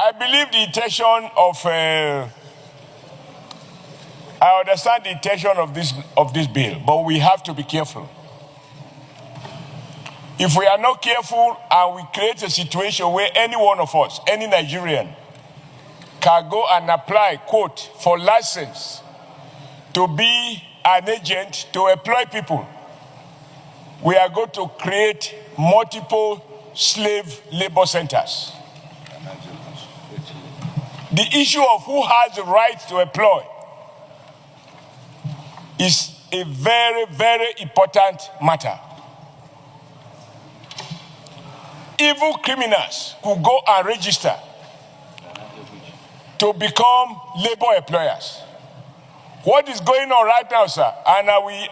I believe the intention of, I understand the intention of this bill, but we have to be careful. If we are not careful and we create a situation where any one of us, any Nigerian, can go and apply, quote, for license to be an agent to employ people, we are going to create multiple slave labor centers. The issue of who has the right to employ is a very, very important matter. Evil criminals could go and register to become labor employers. What is going on right now, sir? And I will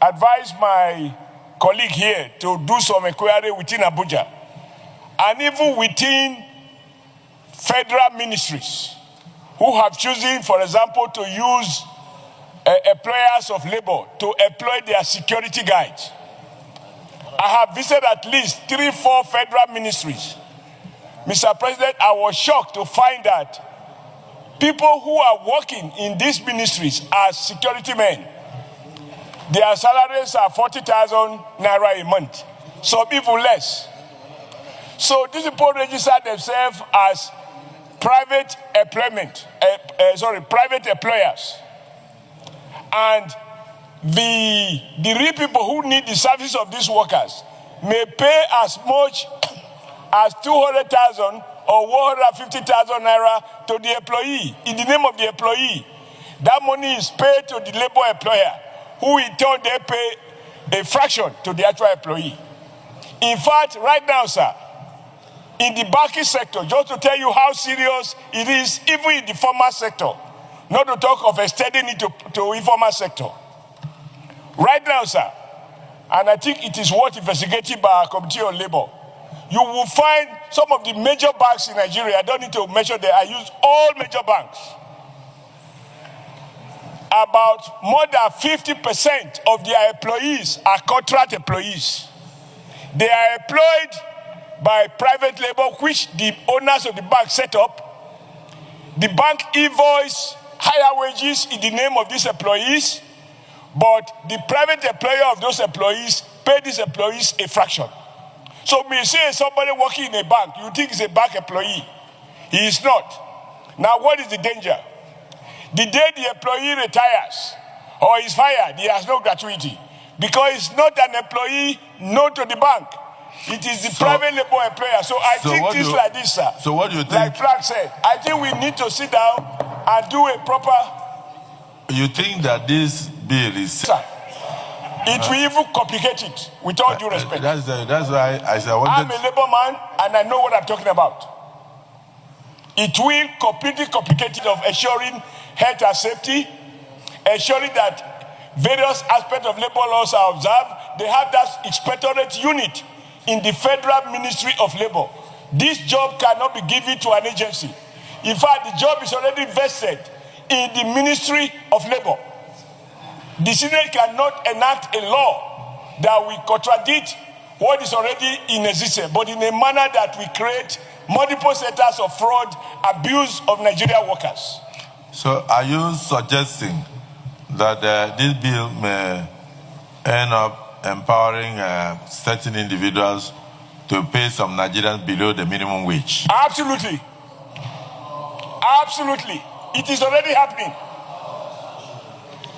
advise my colleague here to do some inquiry within Abuja and even within federal ministries who have chosen, for example, to use employers of labor to employ their security guards. I have visited at least 3-4 federal ministries. Mr. President, I was shocked to find that people who are working in these ministries as security men, their salaries are 40,000 naira a month, some even less. So these people register themselves as private employers. And the real people who need the service of these workers may pay as much as 200,000 or 150,000 naira to the employee in the name of the employee. That money is paid to the labor employer, who in turn they pay a fraction to the actual employee. In fact, right now, sir, in the banking sector, just to tell you how serious it is, even in the formal sector, not to talk of extending it to informal sector. Right now, sir, and I think it is worth investigating by our Committee on Labor, you will find some of the major banks in Nigeria, I don't need to mention them, I use all major banks. About more than 50% of their employees are contract employees. They are employed by private labor, which the owners of the bank set up. The bank invoice higher wages in the name of these employees, but the private employer of those employees pay these employees a fraction. So when you say somebody working in a bank, you think he's a bank employee. He is not. Now, what is the danger? The day the employee retires or is fired, he has no gratuity because it's not an employee known to the bank. It is the private labor employer. So I think things like this, sir. So what do you think? Like Frank said, I think we need to sit down and do a proper... You think that this bill is... Sir, it will even complicate it, with all due respect. That's why I said I wanted... I'm a labor man and I know what I'm talking about. It will completely complicate it of ensuring health and safety, ensuring that various aspects of labor laws are observed. They have that inspectorate unit in the Federal Ministry of Labor. This job cannot be given to an agency. In fact, the job is already vested in the Ministry of Labor. The Senate cannot enact a law that will contradict what is already in existence, but in a manner that will create multiple centers of fraud, abuse of Nigerian workers. So are you suggesting that this bill may end up empowering certain individuals to pay some Nigerians below the minimum wage? Absolutely. Absolutely. It is already happening.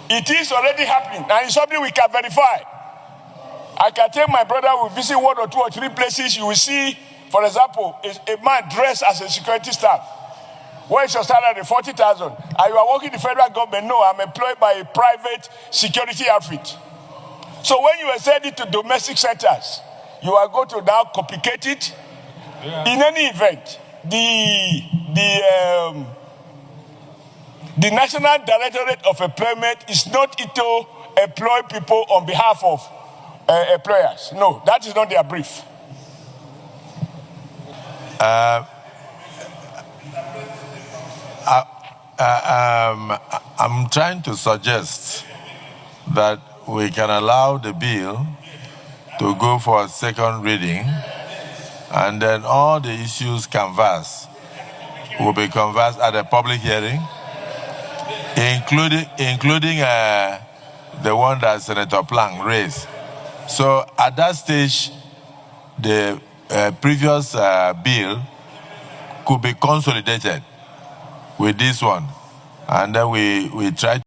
It is already happening. And it's something we can verify. I can take my brother, we visit 1 or 2 or 3 places. You will see, for example, a man dressed as a security staff. Where is your salary? 40,000. And you are working in the federal government? No, I'm employed by a private security outfit. So when you send it to domestic centers, you are going to now complicate it. Yeah. In any event, the National Directorate of Employment is not to employ people on behalf of employers. No, that is not their brief. I'm trying to suggest that we can allow the bill to go for a second reading and then all the issues canvassed will be conversed at a public hearing, including the one that Senator Plank raised. So at that stage, the previous bill could be consolidated with this one, and then we try